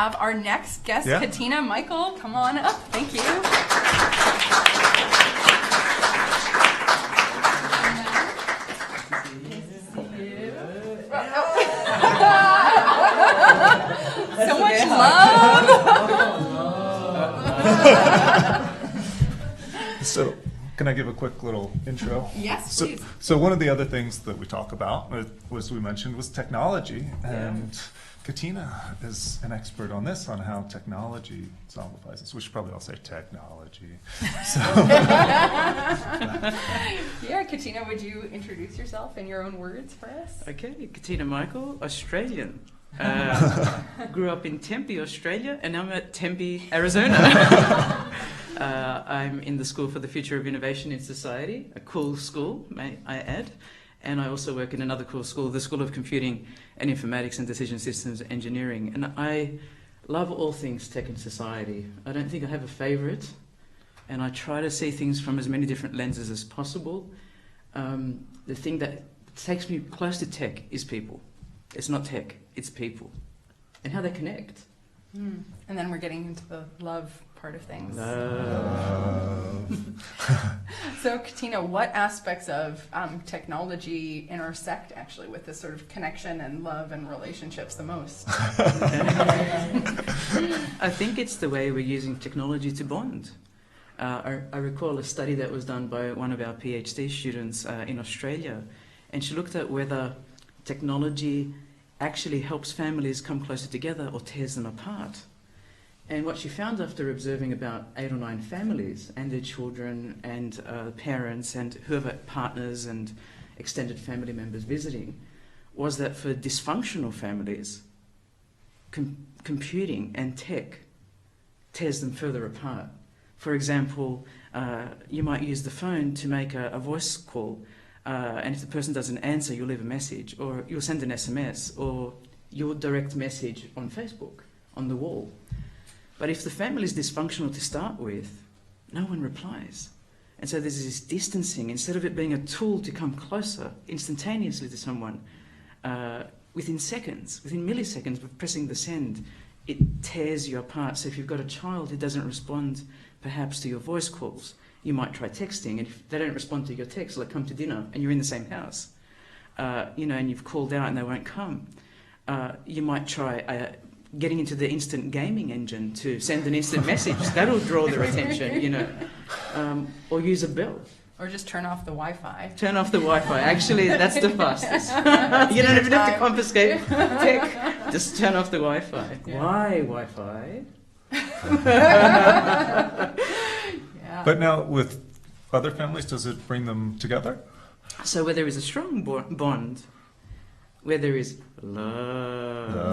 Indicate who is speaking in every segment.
Speaker 1: Have our next guest, Katina Michael, come on up. Thank you. So much love.
Speaker 2: So, can I give a quick little intro?
Speaker 1: Yes,
Speaker 2: so,
Speaker 1: please.
Speaker 2: So one of the other things that we talk about, was we mentioned, was technology, and Katina is an expert on this, on how technology zombifies us. We should probably all say technology. So.
Speaker 1: Yeah, Katina, would you introduce yourself in your own words for us?
Speaker 3: Okay, Katina Michael, Australian. Grew up in Tempe, Australia, and now I'm at Tempe, Arizona. I'm in the School for the Future of Innovation in Society, a cool school, may I add. And I also work in another cool school, the School of Computing and Informatics and Decision Systems Engineering. And I love all things tech and society. I don't think I have a favorite, and I try to see things from as many different lenses as possible. The thing that takes me close to tech is people. It's not tech, it's people. And how they connect.
Speaker 1: And then we're getting into the love part of things. So, Katina, what aspects of technology intersect actually with this sort of connection and love and relationships the most?
Speaker 3: I think it's the way we're using technology to bond. I recall a study that was done by one of our PhD students in Australia, and she looked at whether technology actually helps families come closer together or tears them apart. And what she found after observing about 8 or 9 families and their children and parents and whoever partners and extended family members visiting was that for dysfunctional families, computing and tech tears them further apart. For example, you might use the phone to make a voice call, and if the person doesn't answer, you'll leave a message, or you'll send an SMS, or you'll direct message on Facebook, on the wall. But if the family is dysfunctional to start with, no one replies. And so there's this distancing. Instead of it being a tool to come closer instantaneously to someone, within seconds, within milliseconds of pressing the send, it tears you apart. So if you've got a child who doesn't respond perhaps to your voice calls, you might try texting. And if they don't respond to your text, like come to dinner, and you're in the same house, and you've called out and they won't come, you might try getting into the instant gaming engine to send an instant message. That'll draw their attention, or use a bell.
Speaker 1: Or just turn off the Wi-Fi.
Speaker 3: Turn off the Wi-Fi. Actually, that's the fastest. You don't even have to confiscate tech. Just turn off the Wi-Fi.
Speaker 1: Yeah.
Speaker 3: Why Wi-Fi?
Speaker 1: Yeah.
Speaker 2: But now, with other families, does it bring them together?
Speaker 3: So where there is a strong bond, where there is love.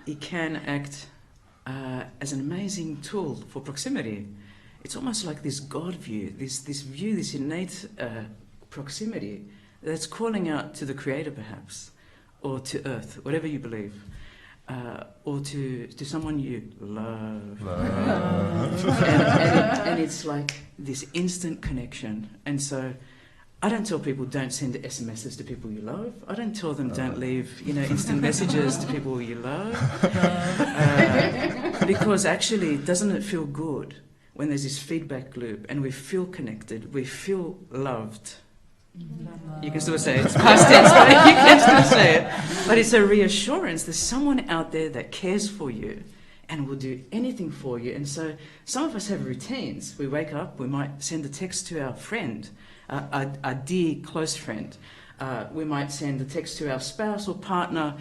Speaker 3: It can act as an amazing tool for proximity. It's almost like this God view, this innate proximity that's calling out to the Creator perhaps, or to Earth, whatever you believe, or to someone you love. And it's like this instant connection. And so I don't tell people don't send SMSs to people you love. I don't tell them don't leave, instant messages to people you love. Because actually, doesn't it feel good when there's this feedback loop and we feel connected, we feel loved? You can still say it. It's past tense, but you can still say it. But it's a reassurance. There's someone out there that cares for you and will do anything for you. And so some of us have routines. We wake up, we might send a text to our friend, a dear close friend. We might send a text to our spouse or partner,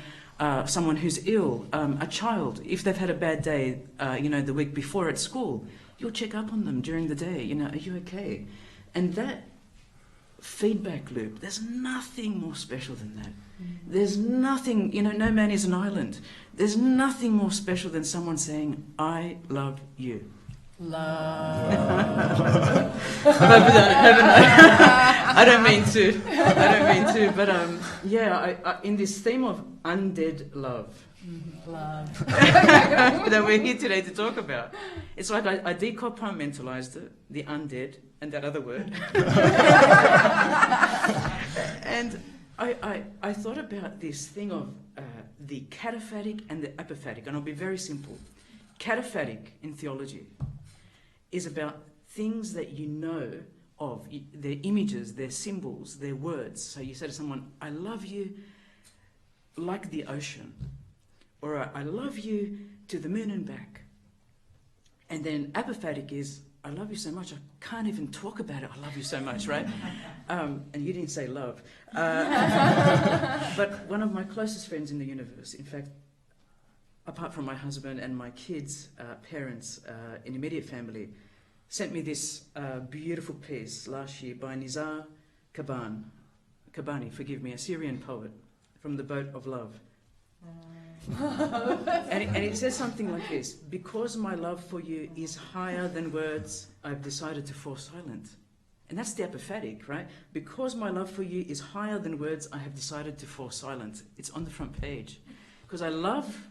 Speaker 3: someone who's ill, a child. If they've had a bad day, the week before at school, you'll check up on them during the day. Are you okay? And that feedback loop, there's nothing more special than that. There's nothing, no man is an island. There's nothing more special than someone saying, I love you.
Speaker 1: Love.
Speaker 3: I don't mean to, but I, in this theme of undead love,
Speaker 1: Love.
Speaker 3: that we're here today to talk about, it's like I decompartmentalized the undead and that other word. And I thought about this thing of the cataphatic and the apophatic, and I'll be very simple. Cataphatic in theology is about things that you know of, their images, their symbols, their words. So you say to someone, I love you like the ocean, or I love you to the moon and back. And then apophatic is, I love you so much, I can't even talk about it, I love you so much, right? And you didn't say love. But one of my closest friends in the universe, in fact, apart from my husband and my kids' parents, in immediate family, sent me this beautiful piece last year by Nizar Kabani, forgive me, a Syrian poet, from the Boat of Love. And it says something like this: because my love for you is higher than words, I've decided to fall silent. And that's the apophatic, right? Because my love for you is higher than words, I have decided to fall silent. It's on the front page. Because I love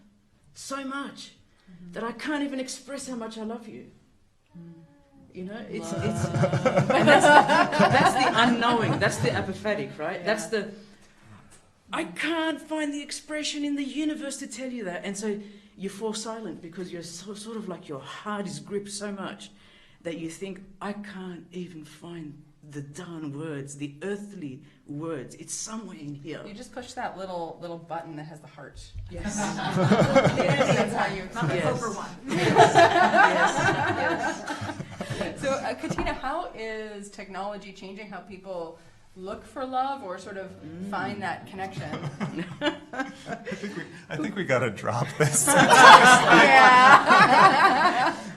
Speaker 3: so much that I can't even express how much I love you. You know, it's and that's the unknowing. That's the apophatic, right? Yeah. That's the, I can't find the expression in the universe to tell you that. And so you fall silent because you're sort of like your heart is gripped so much that you think, I can't even find the darn words, the earthly words. It's somewhere in here.
Speaker 1: You just push that little button that has the heart.
Speaker 3: Yes.
Speaker 1: That's how you
Speaker 4: Not the over one.
Speaker 3: Yes.
Speaker 1: So, Katina, how is technology changing how people look for love or sort of find that connection?
Speaker 2: I think we got to drop this.
Speaker 1: Yeah.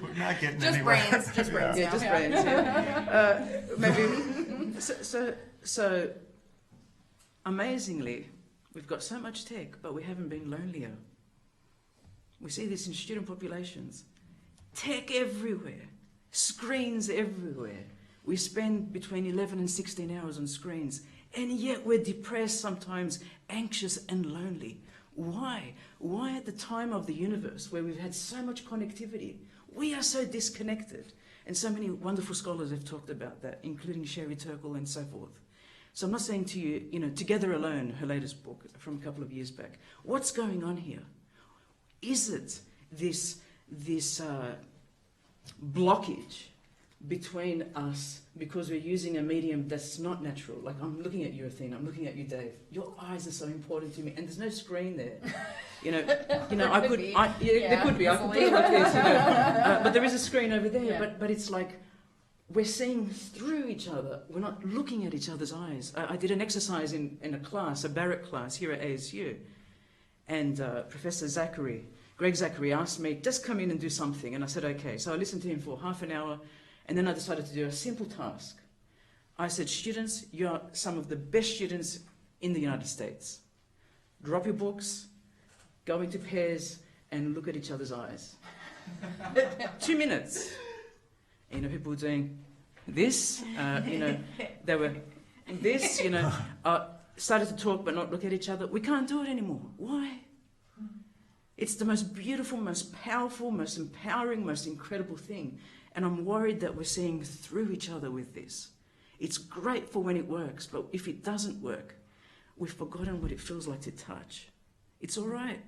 Speaker 2: We're not getting
Speaker 1: Just
Speaker 2: anywhere.
Speaker 1: brains. Just brains.
Speaker 3: Yeah,
Speaker 1: now.
Speaker 3: just brains. Yeah. Maybe. So, amazingly, we've got so much tech, but we haven't been lonelier. We see this in student populations. Tech everywhere. Screens everywhere. We spend between 11 and 16 hours on screens, and yet we're depressed sometimes, anxious and lonely. Why? Why at the time of the universe, where we've had so much connectivity, we are so disconnected? And so many wonderful scholars have talked about that, including Sherry Turkle and so forth. So I'm not saying to you, Together Alone, her latest book from a couple of years back, what's going on here? Is it this blockage between us because we're using a medium that's not natural? Like, I'm looking at you, Athena, I'm looking at you, Dave. Your eyes are so important to me, and there's no screen there. There could be. I could put it like this, but there is a screen over there. Yeah. But it's like we're seeing through each other. We're not looking at each other's eyes. I did an exercise in a class, a Barrett class here at ASU, and Professor Zachary, Greg Zachary, asked me, just come in and do something, and I said, okay. So I listened to him for half an hour. And then I decided to do a simple task. I said, students, you are some of the best students in the United States. Drop your books, go into pairs, and look at each other's eyes. 2 minutes. And, people were doing this, they were this, started to talk but not look at each other. We can't do it anymore. Why? It's the most beautiful, most powerful, most empowering, most incredible thing. And I'm worried that we're seeing through each other with this. It's great for when it works, but if it doesn't work, we've forgotten what it feels like to touch. It's all right.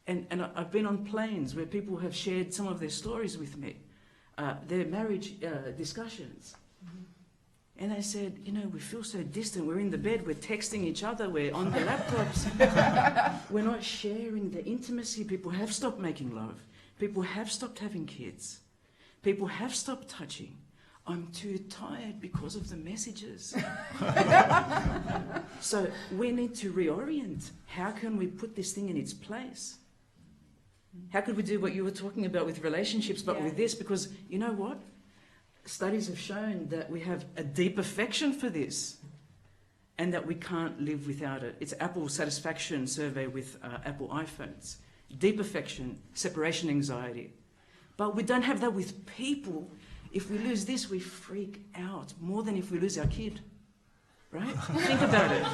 Speaker 3: And I've been on planes where people have shared some of their stories with me, their marriage discussions. Mm-hmm. And they said, we feel so distant. We're in the bed, we're texting each other, we're on the laptops. We're not sharing the intimacy. People have stopped making love. People have stopped having kids. People have stopped touching. I'm too tired because of the messages. So we need to reorient. How can we put this thing in its place? How could we do what you were talking about with relationships, but with this? Because you know what? Studies have shown that we have a deep affection for this and that we can't live without it. It's Apple's satisfaction survey with Apple iPhones. Deep affection, separation anxiety. But we don't have that with people. If we lose this, we freak out more than if we lose our kid. Right? Think about it.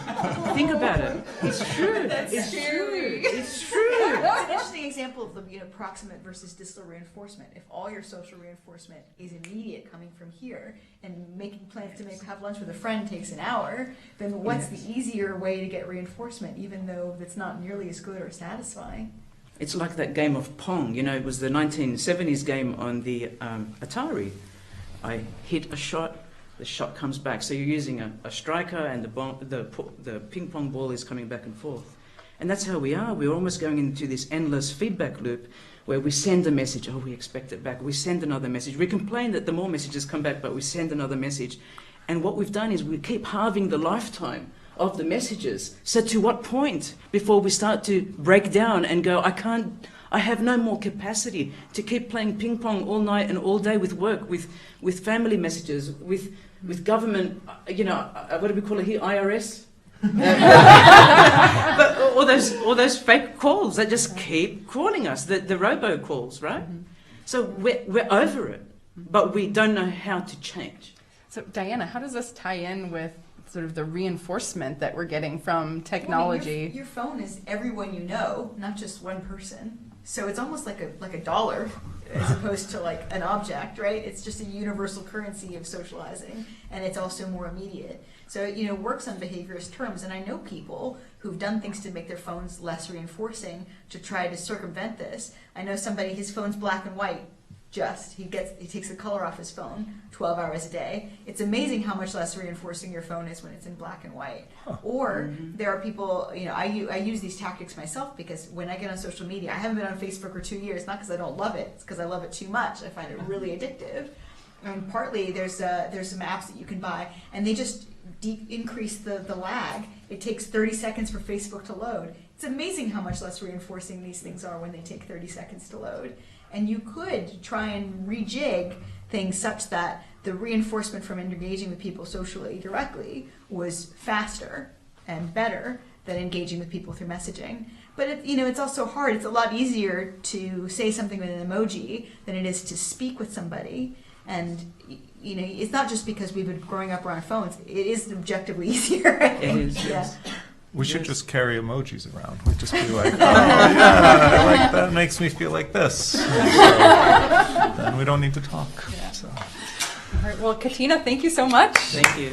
Speaker 3: Think about it. It's true.
Speaker 4: That's
Speaker 3: it's
Speaker 4: scary.
Speaker 3: true. It's true.
Speaker 4: It's interesting example of the proximate versus distal reinforcement. If all your social reinforcement is immediate, coming from here, and making plans to have lunch with a friend takes an hour, then what's the easier way to get reinforcement, even though it's not nearly as good or satisfying?
Speaker 3: It's like that game of Pong. It was the 1970s game on the Atari. I hit a shot, the shot comes back. So you're using a striker, and the ping pong ball is coming back and forth. And that's how we are. We're almost going into this endless feedback loop where we send a message, we expect it back. We send another message. We complain that the more messages come back, but we send another message. And what we've done is we keep halving the lifetime of the messages. So to what point before we start to break down and go, I have no more capacity to keep playing ping pong all night and all day with work, with family messages, with government, what do we call it here, IRS? But all those fake calls that just keep calling us, the robo-calls, right? Mm-hmm. So we're over it, but we don't know how to change.
Speaker 1: So Diana, how does this tie in with sort of the reinforcement that we're getting from technology?
Speaker 4: Your phone is everyone you know, not just one person. So it's almost like a dollar as opposed to like an object, right? It's just a universal currency of socializing, and it's also more immediate. So it works on behaviorist terms, and I know people who've done things to make their phones less reinforcing to try to circumvent this. I know somebody, his phone's black and white. He takes the color off his phone 12 hours a day. It's amazing how much less reinforcing your phone is when it's in black and white. Huh. Or there are people, I use these tactics myself because when I get on social media, I haven't been on Facebook for 2 years, not because I don't love it, it's because I love it too much. I find it really addictive. And partly there's some apps that you can buy, and they just increase the lag. It takes 30 seconds for Facebook to load. It's amazing how much less reinforcing these things are when they take 30 seconds to load. And you could try and rejig things such that the reinforcement from engaging with people socially directly was faster and better than engaging with people through messaging. But it's also hard. It's a lot easier to say something with an emoji than it is to speak with somebody. And it's not just because we've been growing up around phones. It is objectively easier, I think.
Speaker 3: It is, yes.
Speaker 4: Yeah.
Speaker 2: We should just carry emojis around. We'd just be like, oh, yeah, like that makes me feel like this. So, then we don't need to talk.
Speaker 1: Yeah.
Speaker 2: So.
Speaker 1: All right, well, Katina, thank you so much.
Speaker 3: Thank you.